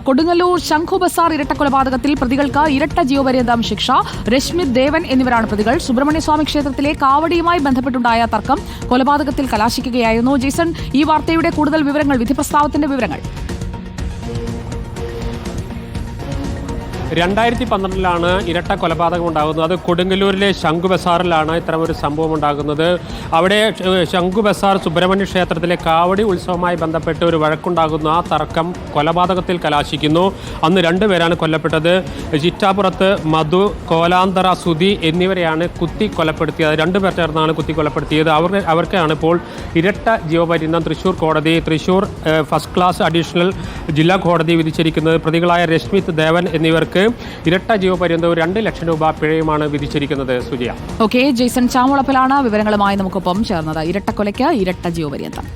കൊടുങ്ങല്ലൂർ ശംഖു ബസാർ ഇരട്ടക്കൊലപാതകത്തിൽ പ്രതികൾക്ക് ഇരട്ട ജീവപര്യന്തം ശിക്ഷ. രശ്മിത് ദേവൻ എന്നിവരാണ് പ്രതികൾ. സുബ്രഹ്മണ്യസ്വാമി ക്ഷേത്രത്തിലെ കാവടിയുമായി ബന്ധപ്പെട്ടുണ്ടായ തർക്കം കൊലപാതകത്തിൽ കലാശിക്കുകയായിരുന്നു. ജെയ്സൺ, ഈ വാർത്തയുടെ കൂടുതൽ വിവരങ്ങൾ, വിധി പ്രസ്താവത്തിന്റെ വിവരങ്ങൾ. 2012 ഇരട്ട കൊലപാതകം ഉണ്ടാകുന്നത്. അത് കൊടുങ്ങല്ലൂരിലെ ശംഖു ബസാറിലാണ് ഇത്തരമൊരു സംഭവം ഉണ്ടാകുന്നത്. അവിടെ ശംഖു ബസാർ സുബ്രഹ്മണ്യ ക്ഷേത്രത്തിലെ കാവടി ഉത്സവവുമായി ബന്ധപ്പെട്ട് ഒരു വഴക്കുണ്ടാകുന്നു. ആ തർക്കം കൊലപാതകത്തിൽ കലാശിക്കുന്നു. അന്ന് 2 പേരാണ് കൊല്ലപ്പെട്ടത്. ചിറ്റാപ്പുറത്ത് മധു, കോലാന്തറ സുധി എന്നിവരെയാണ് കുത്തി കൊലപ്പെടുത്തിയത്. 2 പേർ ചേർന്നാണ് കുത്തി കൊലപ്പെടുത്തിയത്. അവർക്കാണ് ഇപ്പോൾ ഇരട്ട ജീവപര്യന്തം തൃശ്ശൂർ ഫസ്റ്റ് ക്ലാസ് അഡീഷണൽ ജില്ലാ കോടതി വിധിച്ചിരിക്കുന്നത്. പ്രതികളായ രശ്മിത് ദേവൻ എന്നിവർക്ക് ഇരട്ട ജീവപര്യന്തവും 2 ലക്ഷം രൂപ പിഴയുമാണ് വിധിച്ചിരിക്കുന്നത്. സുജിയ. ഓക്കെ, ജെയ്സൺ ചാമുളപ്പിലാണ് വിവരങ്ങളുമായി നമുക്കൊപ്പം ചേർന്നത്. ഇരട്ടക്കൊലയ്ക്ക് ഇരട്ട ജീവപര്യന്തം.